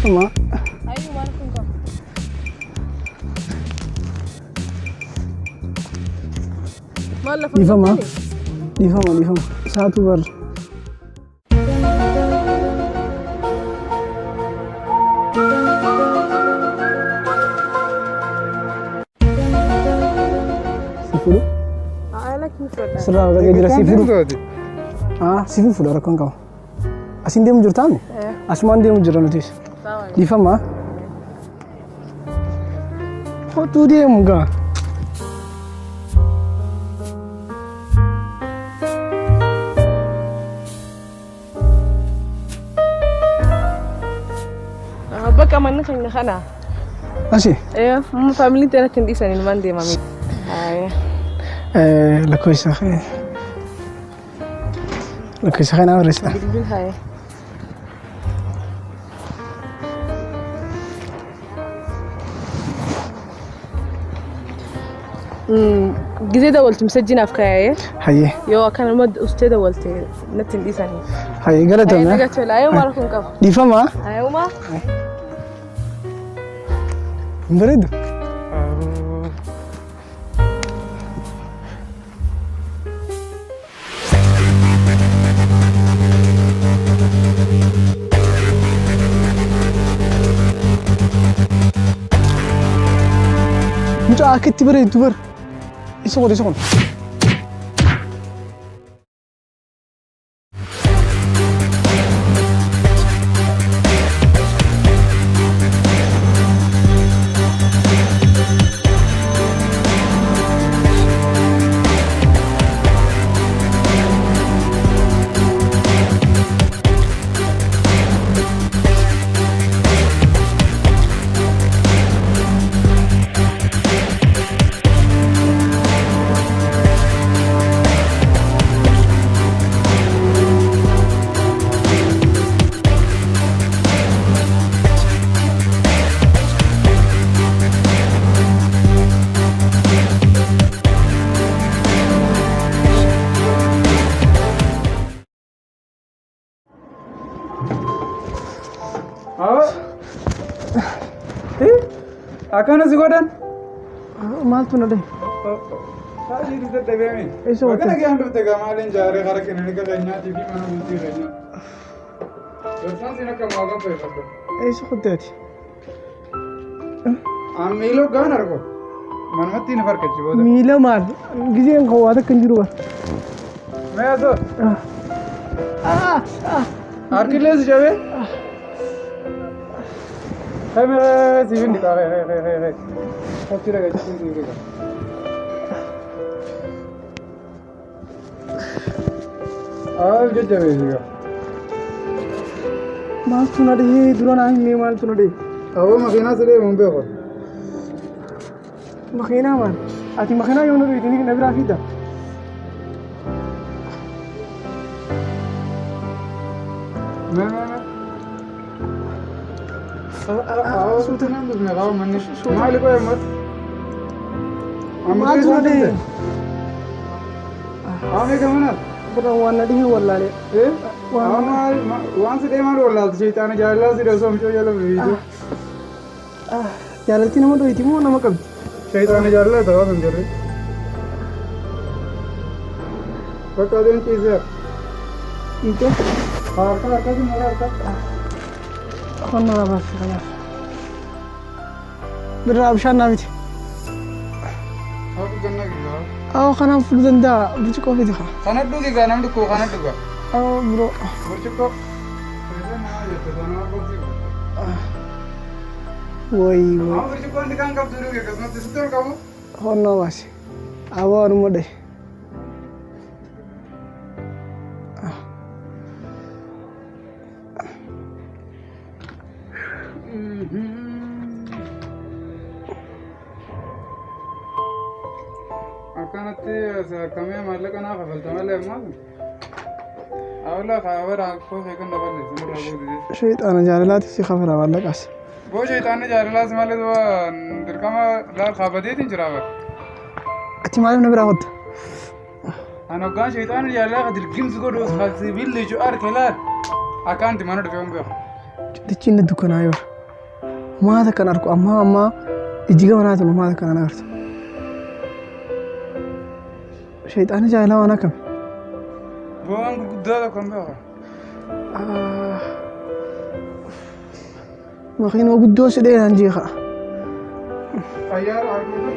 ما أيوة ما نكون ما لا يفهم يفهم ساعته بر سيفورو لك مفرد سرا ولا جدير سيفورو سيفورو ركون كاو أسين ديم جرتامي أسمان ديم جرانوتيس يفهم هو تو ديم كا بقى ما نخن خنا أشي ايوه مو فاميلي تاعنا كندي سنين الماندي مامي لا كويس أخي لا كويس أخي أنا ورثنا بالبيل هاي جزء دولت مسجين في كاية هاي يو كان المد أستاذ دولت نتن دي سنين هاي قالت هاي أنا نجت ولا أيوة ما ركون كف دي فما أيوة ما بريد مجا أكيد بريد تبر يسون أكانو زيغودان مال تنادي هذه ريزة دبيمين إيش هو وكنا كي عندو تجمعين جاري خارج كنني كغنيا تبي ما نبي غنيا بس سينا كماغا بيفكر إيش خدتي ميلو غانا ركو من متي نفر كتشي ميلا مال جزين هو هذا كنجروا ما هذا أركيلس جاوي هاي ما سيفين دي هاي كتير كتير سيفين جد جاوي مال تنادي دوران عين مال تنادي أو مخينا سلي ممبي هو مخينا مال أتي مخينا يوم نبي تنيك نبرة فيدا ما سوتنا بزملاء مني ما لقوا يا مات مال تنادي آمي كمان برا وانا دي ولا لي إيه وان سيدي ما ولا شيطان جالس يرسم شو يلا بيجو جالتي نمو دويتي مو نما كم شيطان جالس دوا بنجري بكادين چیزه إنتو هاركا دي مورا هاركا خلنا بس خلاص برا أبشار نامتي هاكو جنة كذا أو خنا فلودن دا بيجكو في دخا خانة دوغي غانم دكو خانة دوغا أو برو برشكو وي برشكو عندي كان كاب دوغي كذا تستور كابو خلنا بس أو أرمودي كانت كمية مالك أنا قبلت مالك ما أولا خبر أكو هيك نبلة سمر أبو شيطان جارلاتي سي خبر أولك أس بو شيطان جارلا سمالة دوا دركما لا خبدي تنجرا أتي مالهم نبرة هود أنا كان شيطان جارلا خدر جيمس كودو خالص بيل جو أركلار أكان تمانو دفعهم بيا تجين الدكان أيوة maata kan arku amma ijiga manaatu maata kan agartu shayxaani jaahilaa waan akkam bu'aan gurguddaa kan beekaa makiinoo guddoo sidhee naan jeeqa xayyaara arguu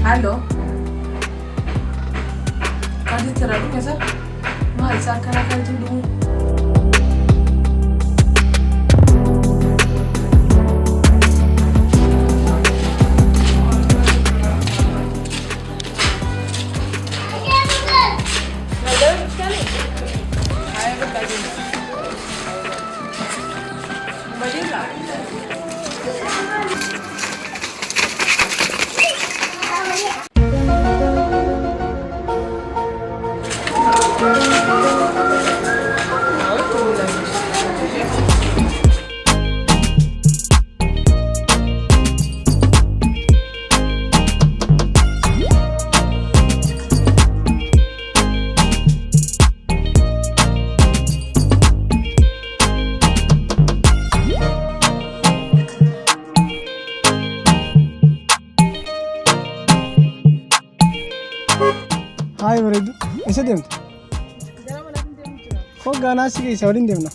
Halo. Kaji terlalu nggak mahal seakan-akan itu dulu. Hai bareedu isa deemtu hoggaa naasii keessa waliin deemna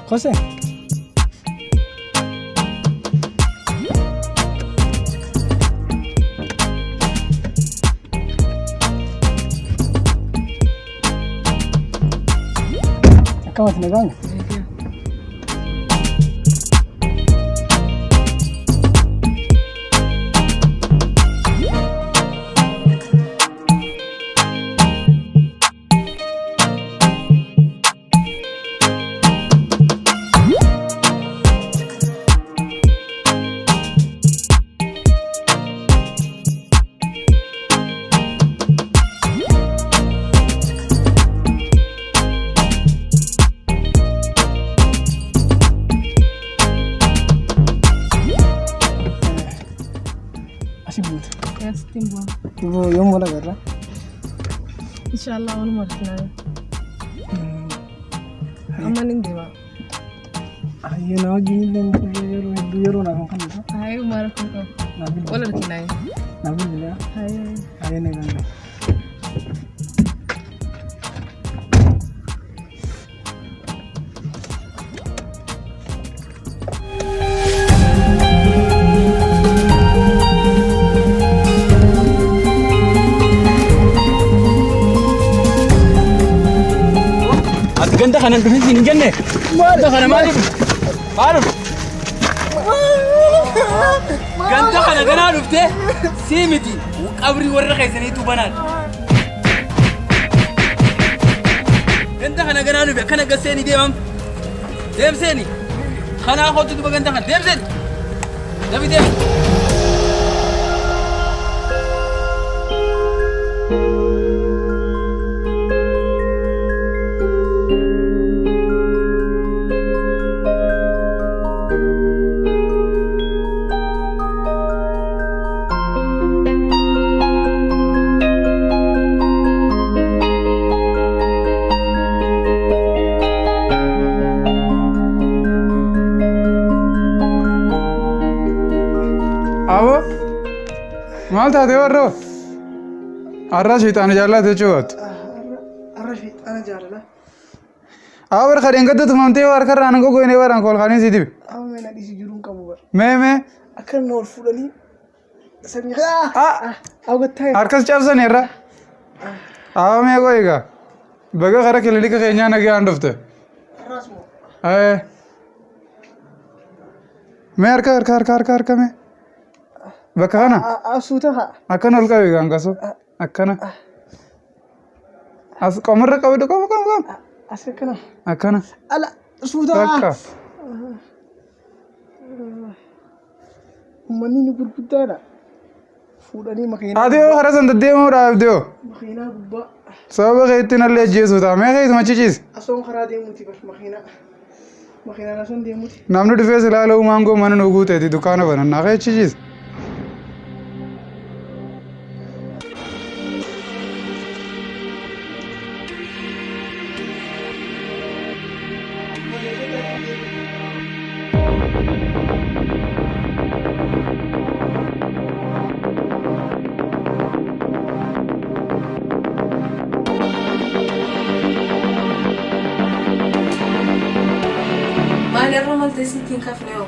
kose akkamati nagaanya Ibu yang mana kerja? Insyaallah orang martina. Amanin dewa. Ayo na gini dan biru na kan itu. Ayo marah kau. Olah kinai. Nabi bila. Ayo na kan. Ganda kanan tuh sini gende. Ganda kanan mari. Malu. Ganda kanan kanan rufte. Simiti. Kabri warra kaisani itu banan. Ganda kanan kanan rufte. Kanan gaseni dia mam. Dem seni. Kanan aku tuh ganda kanan. Dem seni. Tapi dem. Abo, maal taate warro? Arra shaytaan jaallate jechuudha. Arra shaytaan jaallala. Abo bar khadeen gadda tumamtee war karraan gogoynee waraan kolkaanii si dibe. Abo meena dhisi jiruun qabu bar. Mee akka na ol fuudhanii samii abo gattaa harkas cabsan irra. Abo mee goyiga baga gara kilinika keenyaa nagee handufte. arras moo mee harka mee. Bakka kana asuuta haa akkana ol qabe gaangaso akkana as qomarra qabe qom as akkana akkana ala asuuta bakka uummanni ni gurguddaadha Fuudhanii makiinaa. Adiyoo hara san deddeemuudhaaf diyoo. Makiinaa gubbaa. Sababa keetti nallee ajjeesuu ta'a. Mee keessa machichiis. Asoon karaa deemuuti bar makiinaa. Makiinaan asoon deemuuti. Namni dhufee silaaluu maangoo mana nu guuteeti dukkaana banannaa keechichiis. Malerro mal te sitin kafneo.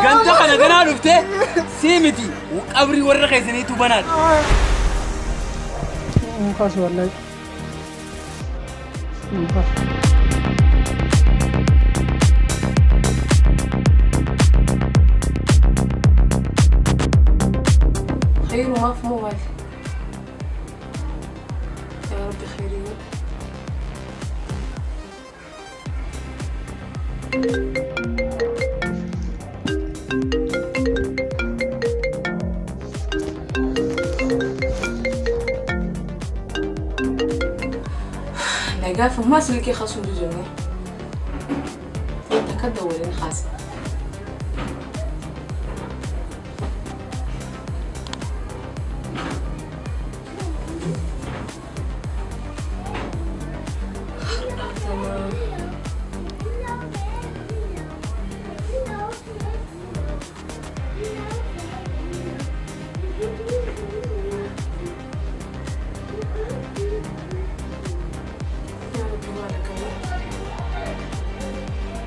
Ganta kana gana dhufte simiti qabri warra keessaniitu banaadha. Mukaas wallahi. Mukaas. خير وما في موال. يا رب خير يا لا قافوا ما سلكي خاصهم جوجوني تكدوا ولا خاص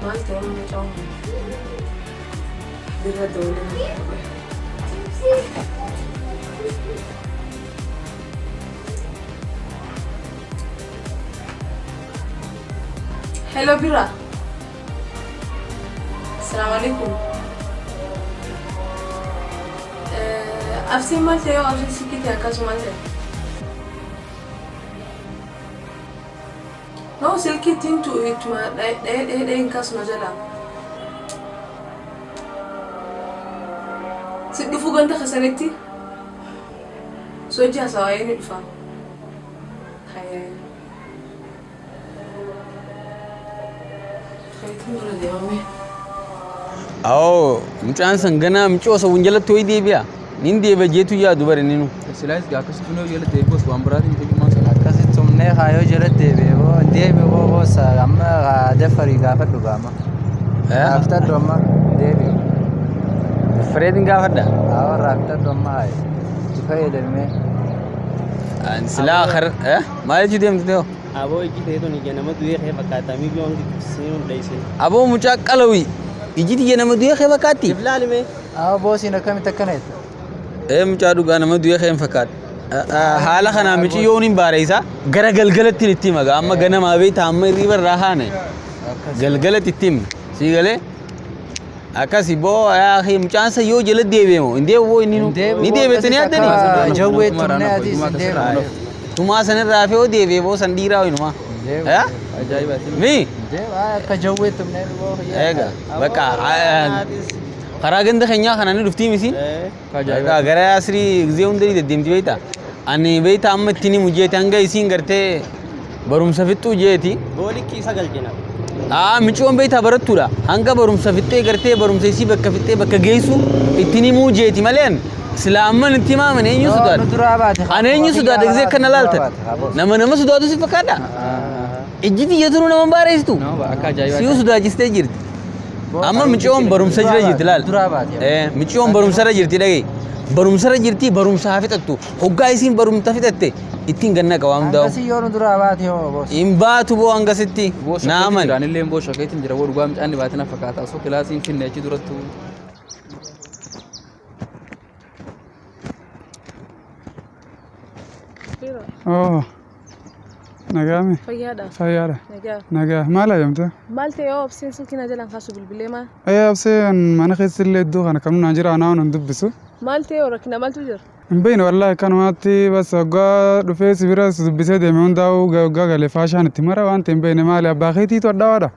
مالتي أنا مجاوب بالرد ولا هلو بيرا السلام عليكم أفسي مالتي أو أفسي سكيتي أكاسو مالتي No, silky thing to it, they in Casmajala. Sit the Fuganda Casanetti? So just I ain't fun. Oh, mucaan sangana mucoosa wunjala toy deebi'a. Nin deeba jeetu yaadu bare ninu. Silaas gaakasi tunoo jala deebos waan biraatiin fidumaan sana. Akkasi tumnee kaayoo jala deebi'oo boosa amma dafarii gaafadhu gaama. Raaftadhu amma deebi'u. Fredin gaafadha. Awwa raaftadhu amma hayi. Itti fayyadamee. Silaa akhar maal jechuun deemtu ta'o? Aboo ijji ta'e ni nama du'ee kee fakkaata mi biyoon sinu dheessin. Aboo mucaa qalawi. Ijji ta'e nama du'ee kee fakkaatti. Iflaalime. Awwa boosiin akkamitti akkanatti. Mucaa dhugaa nama du'ee kee fakkaata. Haala kana mici yoon hin baareessa gara galgalatti itti maga amma ganama beeta amma riba raahane galgalatti itti si galee akkasi boo akhi mucaan sa yoo jala deebi'emo indee boo inni ni deebetanii addani jawwee tumnee ati deebi'u tumaa sanirraa fi oo deebi'e boo san dhiiraa wayinumaa Ajaa'ibaati. mi akka jawwee tumnee boo eega bakka karaa ganda keenyaa kanaan dhuftii misi gara asrii gizee hundanii deddeemti beektaa ani beektaa amma ittiin mujeeti hanga isiin gartee barumsa fixxuu jeeti Goolikki isa galchina. micoon beektaa barattuudha hanga barumsa fixxee gartee barumsa isii bakka fixxee bakka geessu ittiin mujeeti maleen sila amman itti maaman eenyu sodaadha ani eenyu sodaadha gizee kana laaltan nama sodaatu si fakkaadha ijjiti yeturuu nama baareessitu siyu sodaachistee jirti amma micoon barumsa jira jirti laal micoon barumsa jirti dhagee barumsa jirti barumsa hafixattu hoggaa isiin barumsa fixatte ittiin ganna qabaam daa'u angasi yoo nu duraa baate hoo boos hin baatu boo hangasitti naaman Illee boo shakkeetiin jira wal dhugaa midhaan dhibaatina fakkaata osoo kilaasiin finne achi durattu. Oh, nagame. فيادا Fayyaadha. نجا Nagaa. Maal ajamte? مالتي يا أفسين سكينة جلان خاصو بالبليمة Abseen mana keessa illee iddoo kana kamuu naan jira anaa waan dubbisu. مالتي يا ركنا مالتو جر بين والله كانوا ماتي بس قا دفيس براس بسيد من داو قا قال فاشان تمرة وانت بين مالي باخيتي توداودا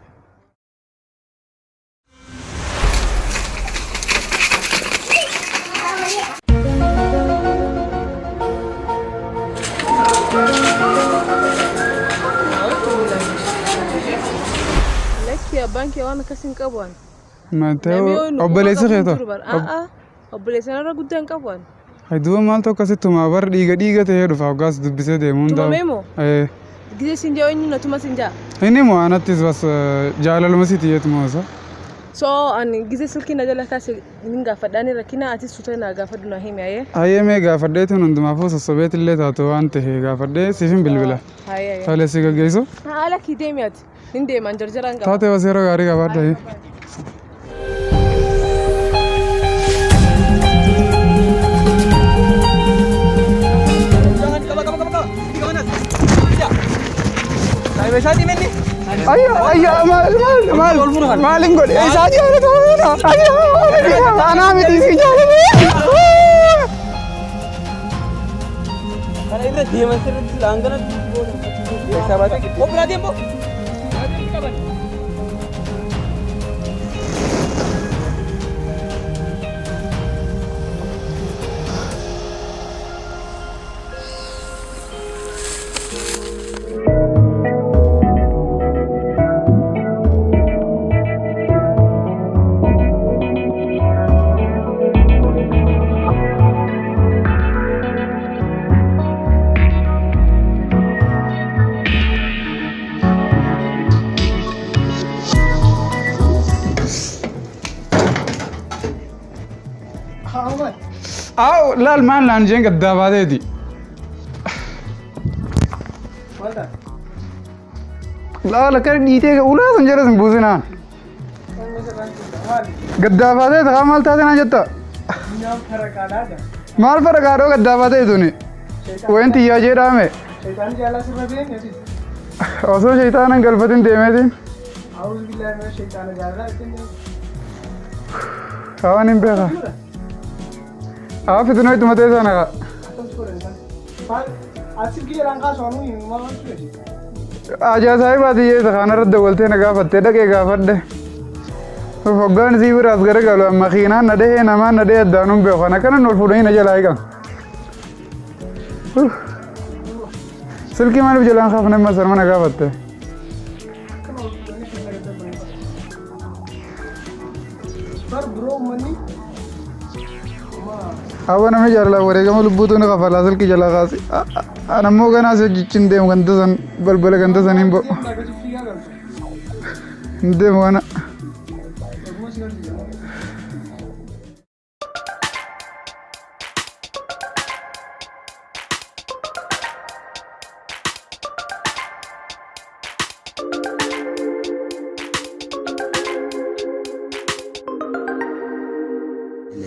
لك يا بنكي وانا كاسين كبوان ما تاو أبليس خيطة أبليس أنا قدام كبوان هيدو مالتو كاسيتو ما بر ديغا تهدو فاوغاس بسيد من داو ميمو ايه جزء سنجا إني نتوما سنجا ini mo anatis bas jala masiti yet mo sa so an gize sulki na jala kasi ninga fadani rakina ati suta na ga faduna himi aye aye me ga fadde to non duma fosa sobet le ta to ante he ga fadde sifin bilbila aye tale siga geiso ala ki demiat ninde man jarjaranga tate wasero gari ga fadde شادي مني ايوه ما لنقول اي شادي انا تو ايوه انا مدي سجاله انا اذا دي مثل لانغنا حساباتك او بلا دي بو أو لا المان لان جنگ الدابادة دي لا لا كان ديتي ولا سنجرة سنبوزنا الدابادة تغامل تاتنا جتا مال فرق آرو الدابادة دوني وين تيجي جرامي شيطان جالا سببين يا سيدي أصلا شيطان قلبتين ديمتين أعوذ بالله من الشيطان الرجيم هوانين بيها في نويت متى سنة आजा साहिब आती ये खाना रद्द बोलते हैं नगा फत्ते डके गा फड्डे होगन जीव रात करे गलो मखीना नडे है नमा नडे दानुम बे खाना करना नोट फुड़े ही न जलाएगा सिल्की मार भी जलान खाने में शर्मा नगा फत्ते أول ما جرلا وريكم لبوتون غفل أصل كي جلا غاسي أنا مو كنا سجين ديم غندزن بل غندزن يمبو ديم وانا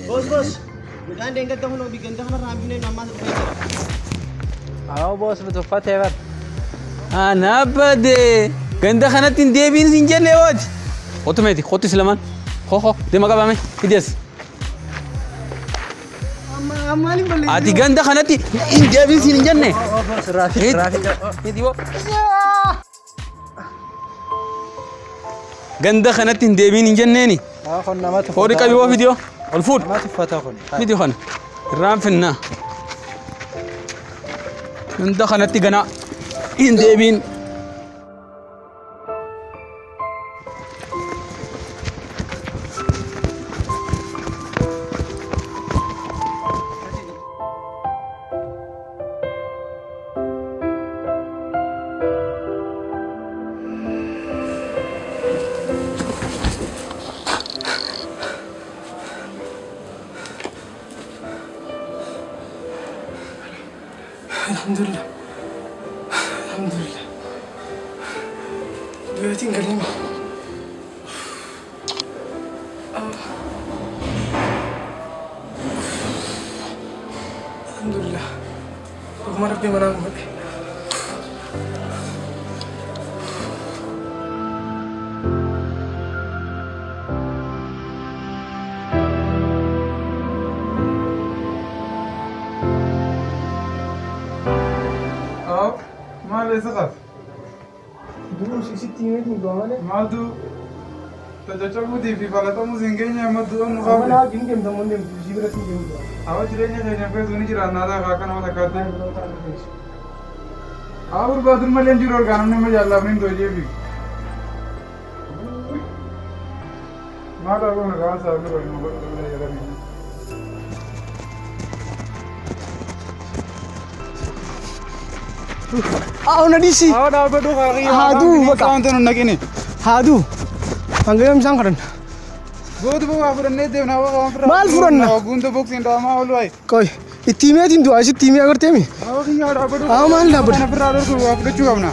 بوس كان دينك تهون وبيجن تهون رامين نماذج أو بوس بتوفت هبر أنا بدي كنت خنات ديبين سنجل لوج أوتوماتيك خد سلمان خو دي ما قبامي كديس أتي كنت خنات ديبين سنجل نه بوس رافي يديو كنت خنات ديبين سنجل خلنا ما تفوت فوري كبيو فيديو الفود ما تفوت أخون فيديو خن رام فينا كنت خنات جنا إن ديبين الحمد لله الحمد لله دلوقتي نكلمه الحمد لله رغم ربي منام هدي malee sakat. Dulu sitti meeting dua malee. Maaltu tajaajiluu fi falatamuu zingeenya amma du'an nu Mana qabu. gini dem temen dem sibira sih dem dua. Awwa jireenya keenya keessa ni jira naadaa kaa kana wala kaatee. Awwa barbaadun malee jiru orgaanum nama jaallaafni hin toojeefi. Maal arguun kaan saafni waliin godhudha jedhanii. Awwa nadisi. Awwa dhaabbadhu kaaqii. Haaduu baqa. Wanti nun naqini. Haaduu. Hangam isaan kadhan. Gootu bu'aa fudhannee deemnaa waan waan fira. Maal fudhanna? Guunta boksiin dhaamaa oolu wayi. Koi. Itti meeting dua sitti mee agartee mi? Awwa kiyyaa dhaabbadhu. Awwa maal dhaabbadhu? Kana firaa dhorku waa fudhachuu qabna.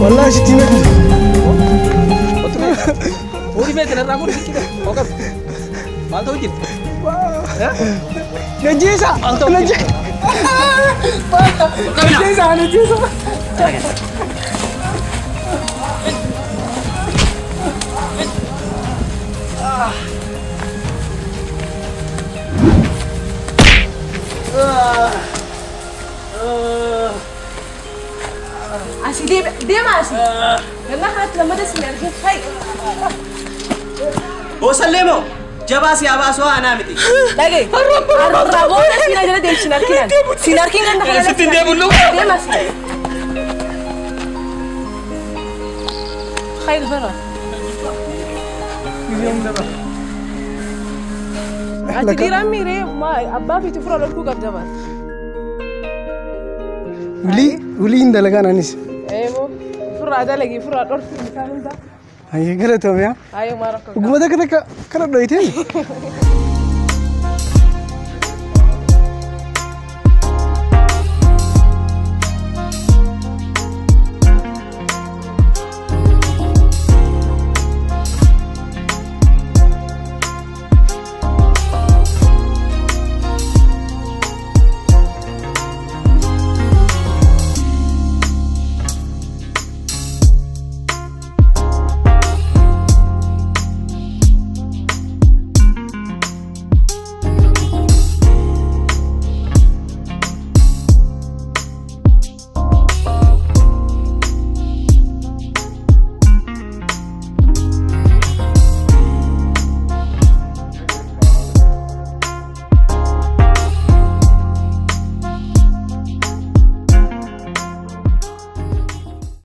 Wallahi sitti meeting. Uri meeting irraa kun sitti ogar. Maal ta'u jirti? Najisa. Najisa. Najisa. Najisa. Asih dia masih. Karena hati lama dah sembilan ke, hai. Bosan lemo. Jabaa si abaasu ana miti. Lagi. Rago dah sinar jadi dem sinarkinan. Sinarkinan dah. Sitti dia bulu. Dia masih. Hai berapa? Ati diram mire, ma abba fitu fura lorku gab jaman. Uli inda lagan anis. Emo, fura ada lagi fura lorku misalnya. Ayo gara tuh ya. Ayo marah kau. Gumada kana kana doite.